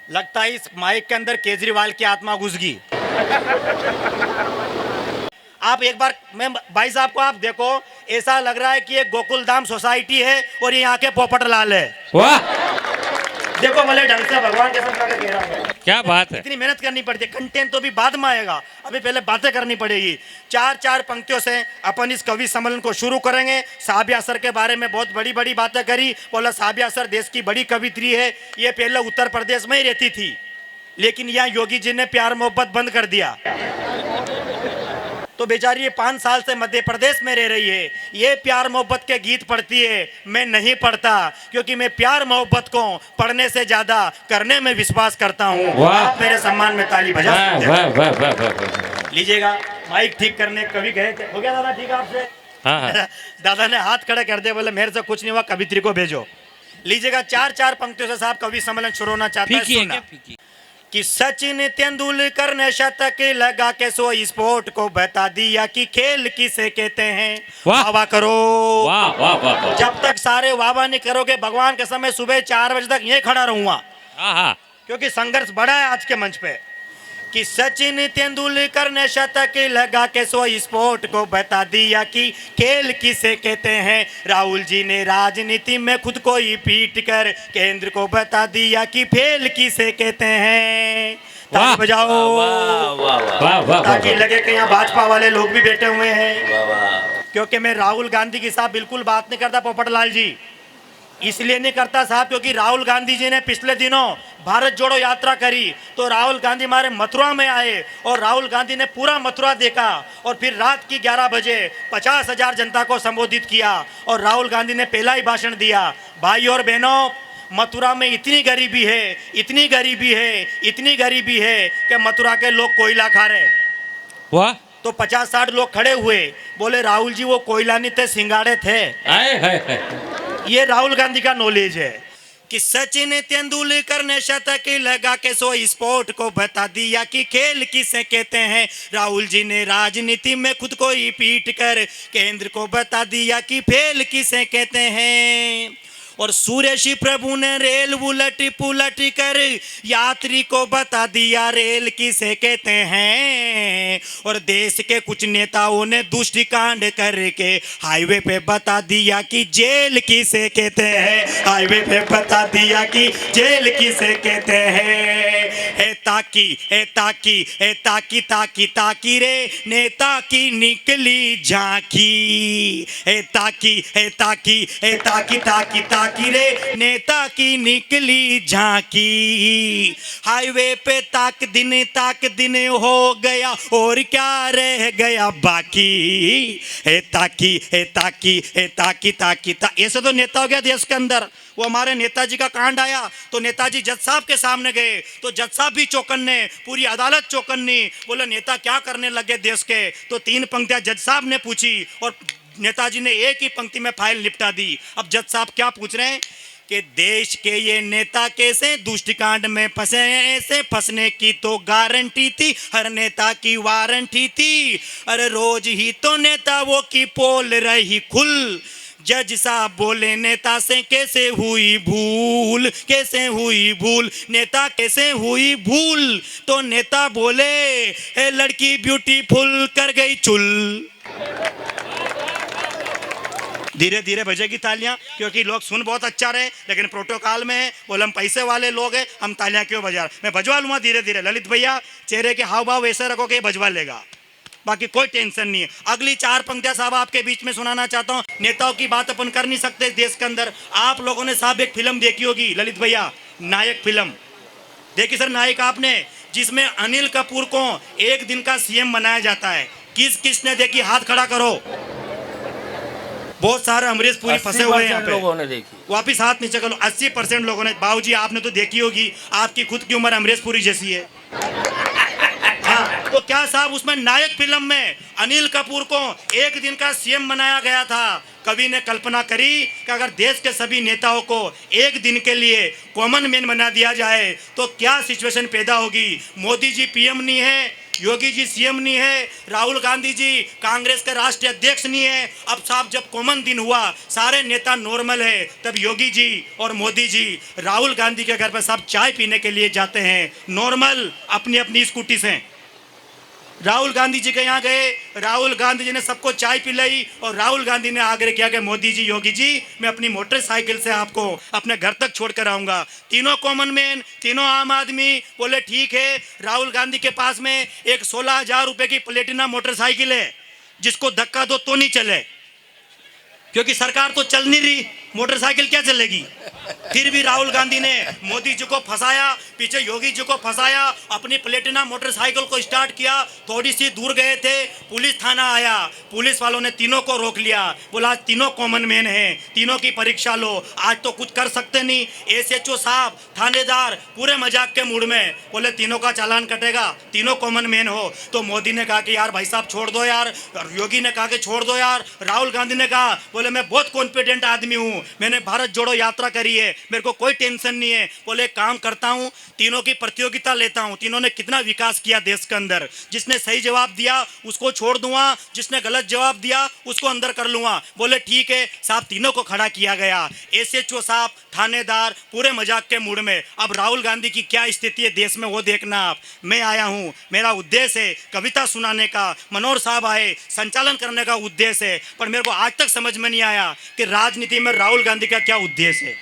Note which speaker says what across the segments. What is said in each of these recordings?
Speaker 1: लगता है इस माइक के अंदर केजरीवाल की आत्मा घुस गई। आप एक बार, मैं भाई साहब को आप देखो, ऐसा लग रहा है कि ये गोकुल धाम सोसाइटी है और ये यहाँ के पोपट लाल है।
Speaker 2: वाह,
Speaker 1: देखो भले ढंग से, भगवान के साथ कह रहा हूँ।
Speaker 2: क्या बात है।
Speaker 1: इतनी मेहनत करनी पड़ती है, कंटेंट तो भी बाद में आएगा, अभी पहले बातें करनी पड़ेगी। चार चार पंक्तियों से अपन इस कवि सम्मेलन को शुरू करेंगे। साबिया सर के बारे में बहुत बड़ी बड़ी बातें करी, बोला साबिया सर देश की बड़ी कवित्री है, ये पहले उत्तर प्रदेश में ही रहती थी, लेकिन यहाँ योगी जी ने प्यार मोहब्बत बंद कर दिया, तो बेचारी ये 5 साल से मध्य प्रदेश में रह रही है। ये प्यार मोहब्बत के गीत पढ़ती है, मैं नहीं पढ़ता, क्योंकि मैं प्यार मोहब्बत को पढ़ने से ज्यादा करने में विश्वास करता हूँ। आप मेरे सम्मान में ताली बजा सकते हैं।
Speaker 2: वाह वाह वाह वाह।
Speaker 1: लीजिएगा माइक ठीक करने, कवि गए थे, हो गया दादा ठीक है आपसे?
Speaker 2: हाँ हाँ।
Speaker 1: दादा ने हाथ खड़े कर दिया, बोले मेरे से कुछ नहीं हुआ, कवित्री को भेजो। लीजिएगा चार चार पंक्तियों से साहब कवि सम्मेलन शुरू होना चाहता है। सुनना कि सचिन तेंदुलकर ने शतक लगा के सो स्पोर्ट को बता दिया कि खेल किसे कहते हैं।
Speaker 2: वाह
Speaker 1: वाह करो,
Speaker 2: वाह वाह वाह।
Speaker 1: जब तक सारे वाह नहीं करोगे भगवान के समय सुबह 4 बजे तक यहीं खड़ा रहूंगा,
Speaker 2: हाँ हाँ।
Speaker 1: क्योंकि संघर्ष बड़ा है आज के मंच पे। कि सचिन तेंदुलकर ने शतक लगा के सो स्पोर्ट को बता दिया कि खेल किसे कहते हैं। राहुल जी ने राजनीति में खुद को ही पीट कर केंद्र को बता दिया कि फेल किसे कहते हैं। ताली बजाओ,
Speaker 2: वाह वाह।
Speaker 1: ताकि लगे कि यहाँ भाजपा वाले लोग भी बैठे हुए हैं। क्योंकि मैं राहुल गांधी के साथ बिल्कुल बात नहीं करता पोपटलाल जी, इसलिए नहीं करता साहब क्योंकि राहुल गांधी जी ने पिछले दिनों भारत जोड़ो यात्रा करी, तो राहुल गांधी हमारे मथुरा में आए और राहुल गांधी ने पूरा मथुरा देखा और फिर रात की 11 बजे 50,000 जनता को संबोधित किया और राहुल गांधी ने पहला ही भाषण दिया, भाई और बहनों मथुरा में इतनी गरीबी है, इतनी गरीबी है, इतनी गरीबी है कि मथुरा के लोग कोयला खा रहे।
Speaker 2: वाह।
Speaker 1: तो 50-60 लोग खड़े हुए, बोले राहुल जी वो कोयला नहीं थे, सिंगाड़े थे। ये राहुल गांधी का नॉलेज है। कि सचिन तेंदुलकर ने शतक लगा के सो स्पोर्ट को बता दिया कि खेल किसे कहते हैं। राहुल जी ने राजनीति में खुद को ही पीट कर केंद्र को बता दिया कि फेल किसे कहते हैं। और सुरेशी प्रभु ने रेल उलट पुलट कर यात्री को बता दिया रेल किसे कहते हैं। और देश के कुछ नेताओं ने दुष्ट कांड करके हाईवे पे बता दिया कि जेल किसे कहते हैं। हाईवे पे बता दिया कि जेल किसे कहते हैं। ताकी रे नेता की निकली झांकी। ताकी रे नेता की निकली झांकी। हाईवे पे ताक दिन हो गया और क्या रह गया बाकी। ताकी ऐसे तो नेता हो गया देश के अंदर। वो हमारे नेताजी का कांड आया तो नेताजी जज साहब के सामने गए तो जज साहब भी चौकन्ने, पूरी अदालत चौकन्नी, बोले नेता क्या करने लगे देश के। तो 3 पंक्तियां जज साहब ने पूछी और नेताजी ने एक ही पंक्ति में फाइल निपटा दी। अब जज साहब क्या पूछ रहे हैं कि देश के ये नेता कैसे दुष्टकांड में फंसे, ऐसे फंसने की तो गारंटी थी, हर नेता की वारंटी थी। अरे रोज ही तो नेता वो की पोल रही खुल। जज साहब बोले नेता से कैसे हुई भूल, कैसे हुई भूल, नेता कैसे हुई भूल। तो नेता बोले ए लड़की ब्यूटीफुल कर गई चुल। धीरे धीरे बजेगी तालियां क्योंकि लोग सुन बहुत अच्छा रहे, लेकिन प्रोटोकॉल में है, बोले हम पैसे वाले लोग हैं, हम तालियां क्यों बजा रहे। मैं बजवा लूंगा धीरे धीरे। ललित भैया चेहरे के हाव भाव वैसे रखो कि बजवा लेगा, बाकी कोई टेंशन नहीं है। अगली 4 पंक्तियां साहब आपके बीच में सुनाना चाहता हूं। नेताओं की बात अपन कर नहीं सकते देश के अंदर। आप लोगों ने साहब एक फिल्म देखी होगी ललित भैया, नायक फिल्म देखी सर? नायक आपने, जिसमें अनिल कपूर को 1 दिन का सीएम बनाया जाता है। किस किसने देखी हाथ खड़ा करो। बहुत सारे अमरीश पुरी फंसे हुए हैं यहाँ पे,
Speaker 3: लोगों ने देखी।
Speaker 1: वापिस हाथ नीचे करो। 80% लोगों ने। बाबूजी आपने तो देखी होगी, आपकी खुद की उम्र अमरीश पुरी जैसी है। हाँ, तो क्या साहब उसमें नायक फिल्म में अनिल कपूर को 1 दिन का सीएम बनाया गया था। कवि ने कल्पना करी कि अगर देश के सभी नेताओं को 1 दिन के लिए कॉमन मैन बना दिया जाए तो क्या सिचुएशन पैदा होगी। मोदी जी पीएम नहीं है, योगी जी सीएम नहीं है, राहुल गांधी जी कांग्रेस के राष्ट्रीय अध्यक्ष नहीं है। अब साहब जब कॉमन दिन हुआ, सारे नेता नॉर्मल है, तब योगी जी और मोदी जी राहुल गांधी के घर पे सब चाय पीने के लिए जाते हैं, नॉर्मल अपनी अपनी स्कूटी से। राहुल गांधी जी के यहाँ गए, राहुल गांधी जी ने सबको चाय पिलाई और राहुल गांधी ने आग्रह किया कि मोदी जी, योगी जी, मैं अपनी मोटरसाइकिल से आपको अपने घर तक छोड़ कर आऊंगा। तीनों कॉमन मैन, तीनों आम आदमी बोले ठीक है। राहुल गांधी के पास में एक 16,000 रुपए की प्लेटिना मोटरसाइकिल है, जिसको धक्का दो तो नहीं चले, क्योंकि सरकार तो चल नहीं रही, मोटरसाइकिल क्या चलेगी। फिर भी राहुल गांधी ने मोदी जी को फंसाया, पीछे योगी जी को फंसाया, अपनी प्लेटिना मोटरसाइकिल को स्टार्ट किया। थोड़ी सी दूर गए थे, पुलिस थाना आया, पुलिस वालों ने तीनों को रोक लिया, बोला आज तीनों कॉमन मैन हैं, तीनों की परीक्षा लो, आज तो कुछ कर सकते नहीं। एसएचओ साहब, थानेदार पूरे मजाक के मूड में बोले तीनों का चालान कटेगा, तीनों कॉमन मैन हो। तो मोदी ने कहा कि यार भाई साहब छोड़ दो यार, योगी ने कहा कि छोड़ दो यार, राहुल गांधी ने कहा बोले मैं बहुत कॉन्फिडेंट आदमी हूँ, मैंने भारत जोड़ो यात्रा करी है, मेरे को कोई टेंशन नहीं है। बोले काम करता हूँ, तीनों की प्रतियोगिता लेता हूँ, तीनों ने कितना विकास किया देश के अंदर, जिसने सही जवाब दिया उसको छोड़ दूंगा, जिसने गलत जवाब दिया उसको अंदर कर लूंगा। बोले ठीक है साहब, तीनों को खड़ा किया गया। एसएचओ साहब, थानेदार पूरे मजाक के मूड में। अब राहुल गांधी की क्या स्थिति है देश में वो देखना आप। मैं आया हूँ, मेरा उद्देश्य है कविता सुनाने का, मनोहर साहब आए संचालन करने का उद्देश्य है, पर मेरे को आज तक समझ में नहीं आया कि राजनीति में राहुल गांधी का क्या उद्देश्य है।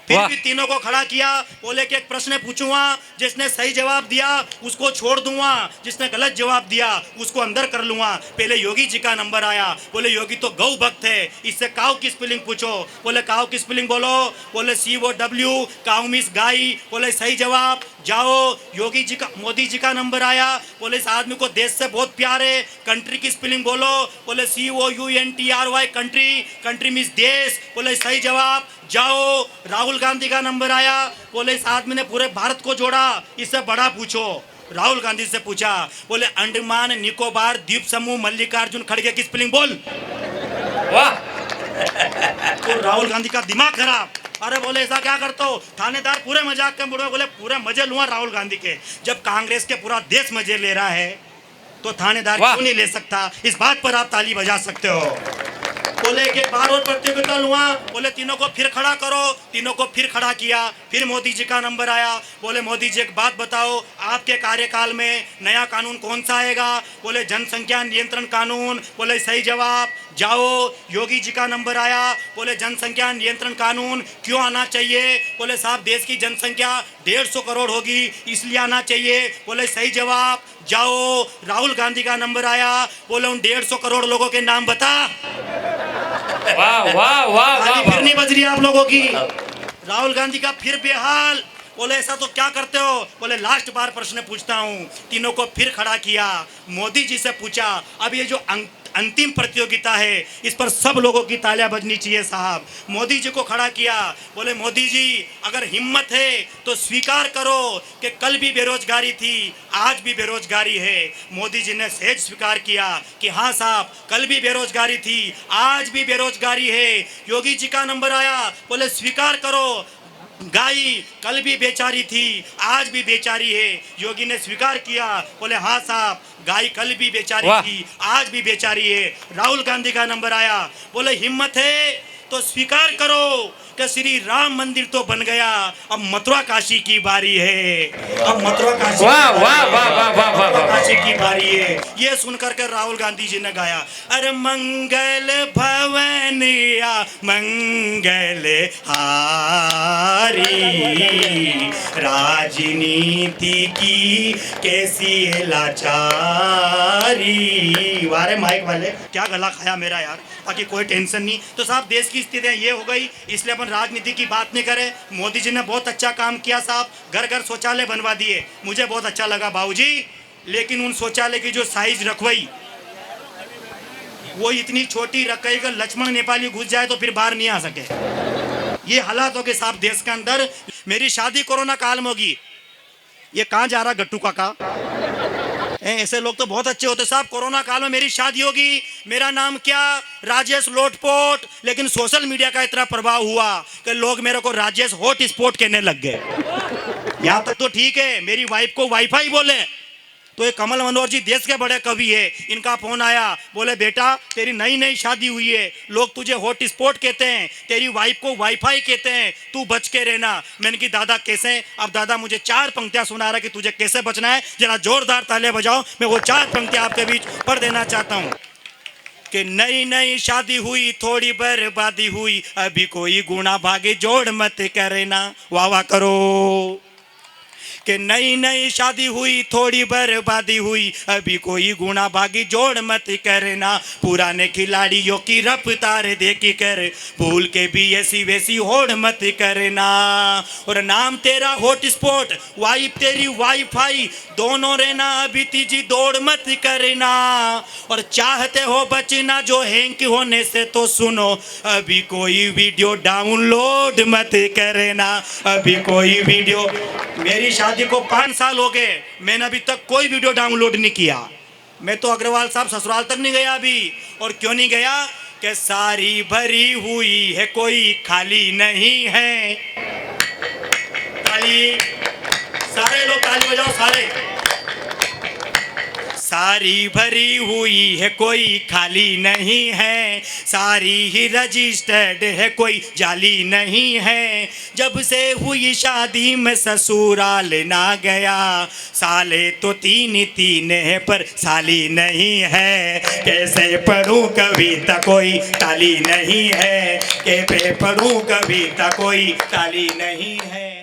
Speaker 1: फिर भी तीनों को खड़ा किया, बोले कि एक प्रश्न पूछूंगा, जिसने सही जवाब दिया उसको छोड़ दूंगा, जिसने गलत जवाब दिया उसको अंदर कर लूंगा। पहले योगी जी का नंबर आया, बोले योगी तो गौ भक्त है, इससे काऊ की स्पेलिंग पूछो। बोले काऊ की स्पेलिंग बोलो, बोले COW, काऊ मीन्स गाय। बोले सही जवाब, जाओ। योगी जी का, मोदी जी का नंबर आया, बोले इस आदमी को देश से बहुत प्यार है, कंट्री की स्पेलिंग बोलो। बोले COUNTRY, कंट्री, कंट्री मीन्स देश। बोले सही जवाब, जाओ। राहुल गांधी का नंबर आया, बोले इस आदमी ने पूरे भारत को जोड़ा, इससे बड़ा पूछो। राहुल गांधी से पूछा, बोले अंडमान निकोबार द्वीप समूह मल्लिकार्जुन खड़गे की स्पेलिंग बोल।
Speaker 2: वाह
Speaker 1: तो राहुल गांधी का दिमाग खराब, अरे बोले ऐसा क्या करते हो। थानेदार पूरे मजाक के मूड में बोले पूरे मजे लूंगा राहुल गांधी के। जब कांग्रेस के पूरा देश मजे ले रहा है तो थानेदार क्यों नहीं ले सकता। इस बात पर आप ताली बजा सकते हो। बोले कि बार और प्रतियोगिता लूंगा, बोले तीनों को फिर खड़ा करो, तीनों को फिर खड़ा किया। फिर मोदी जी का नंबर आया, बोले मोदी जी एक बात बताओ, आपके कार्यकाल में नया कानून कौन सा आएगा। बोले जनसंख्या नियंत्रण कानून। बोले सही जवाब, जाओ। योगी जी का नंबर आया, बोले जनसंख्या नियंत्रण कानून क्यों आना चाहिए। बोले साहब देश की जनसंख्या 150 करोड़ होगी इसलिए आना चाहिए। बोले सही जवाब, जाओ। राहुल गांधी का नंबर आया, बोले उन 150 करोड़ लोगों के नाम बता।
Speaker 2: वाह वाह वाह वाह
Speaker 1: फिर नहीं बज रही आप लोगों की। राहुल गांधी का फिर बेहाल, बोले ऐसा तो क्या करते हो। बोले लास्ट बार प्रश्न पूछता हूँ। तीनों को फिर खड़ा किया, मोदी जी से पूछा, अब ये जो अंतिम प्रतियोगिता है इस पर सब लोगों की तालियां बजनी चाहिए साहब। मोदी जी को खड़ा किया, बोले मोदी जी अगर हिम्मत है तो स्वीकार करो कि कल भी बेरोजगारी थी, आज भी बेरोजगारी है। मोदी जी ने सहज स्वीकार किया कि हाँ साहब कल भी बेरोजगारी थी, आज भी बेरोजगारी है। योगी जी का नंबर आया, बोले स्वीकार करो गाय कल भी बेचारी थी, आज भी बेचारी है। योगी ने स्वीकार किया, बोले हाँ साहब गाय कल भी बेचारी थी, आज भी बेचारी है। राहुल गांधी का नंबर आया, बोले हिम्मत है तो स्वीकार करो कि श्री राम मंदिर तो बन गया, अब मथुरा काशी की बारी है। अब मथुरा काशी काशी की बारी है। ये सुनकर के राहुल गांधी जी ने गाया, अरे मंगल भवन या मंगल हारी, राजनीति की कैसी है लाचारी। वारे माइक वाले क्या गला खाया मेरा यार, बाकी कोई टेंशन नहीं। तो साहब देश की स्थितियाँ ये हो गई, इसलिए अपन राजनीति की बात नहीं करें। मोदी जी ने बहुत अच्छा काम किया साहब, घर घर शौचालय बनवा दिए, मुझे बहुत अच्छा लगा बाबूजी। लेकिन उन शौचालय की जो साइज रखवाई वो इतनी छोटी रखवाई कि लक्ष्मण नेपाली घुस जाए तो फिर बाहर नहीं आ सके। ये हालात हो गए साहब देश के अंदर। मेरी शादी कोरोना काल में होगी। ये कहाँ जा रहा गट्टू काका, ऐसे लोग तो बहुत अच्छे होते साहब। कोरोना काल में मेरी शादी होगी, मेरा नाम क्या, राजेश लोटपोट। लेकिन सोशल मीडिया का इतना प्रभाव हुआ कि लोग मेरे को राजेश हॉट स्पॉट कहने लग गए। यहाँ तक तो ठीक है, मेरी वाइफ को वाईफाई बोले तो ये कमल मनोहर जी देश के बड़े कवि है, इनका फोन आया, बोले बेटा तेरी नई नई शादी हुई है, लोग तुझे हॉट स्पॉट कहते हैं, तेरी वाइफ को वाईफाई कहते हैं, तू बच के रहना। मैंने कहा दादा कैसे? अब दादा मुझे 4 पंक्तियां सुना रहा कि तुझे कैसे बचना है, जरा जोरदार तालियां बजाओ, मैं वो 4 पंक्तियां आपके बीच पढ़ देना चाहता हूं कि नई नई शादी हुई थोड़ी बर्बादी हुई, अभी कोई गुना भागी जोड़ मत करना। वाह वाह करो। कि नई नई शादी हुई थोड़ी बर्बादी हुई, अभी कोई गुना भागी जोड़ मत करना। पुराने खिलाड़ियों की रफ्तार देखी कर भूल के भी ऐसी वैसी होड़ मत करना। और नाम तेरा हॉट स्पॉट, वाइफ तेरी वाईफाई, दोनों रहना अभी तीजी दौड़ मत करना। और चाहते हो बचना जो हैंग होने से तो सुनो, अभी कोई वीडियो डाउनलोड मत करना। अभी कोई वीडियो, मेरी शादी को 5 साल हो गए, मैंने अभी तक कोई वीडियो डाउनलोड नहीं किया। मैं तो अग्रवाल साहब ससुराल तक नहीं गया अभी। और क्यों नहीं गया? कि सारी भरी हुई है कोई खाली नहीं है। ताली, सारे लोग ताली बजाओ सारे। सारी भरी हुई है कोई खाली नहीं है, सारी ही रजिस्टर्ड है कोई जाली नहीं है। जब से हुई शादी में ससुराल ना गया, साले तो 3 है पर साली नहीं है। कैसे पढ़ूं कविता कोई ताली नहीं है, कैसे पढ़ूं कविता कोई ताली नहीं है।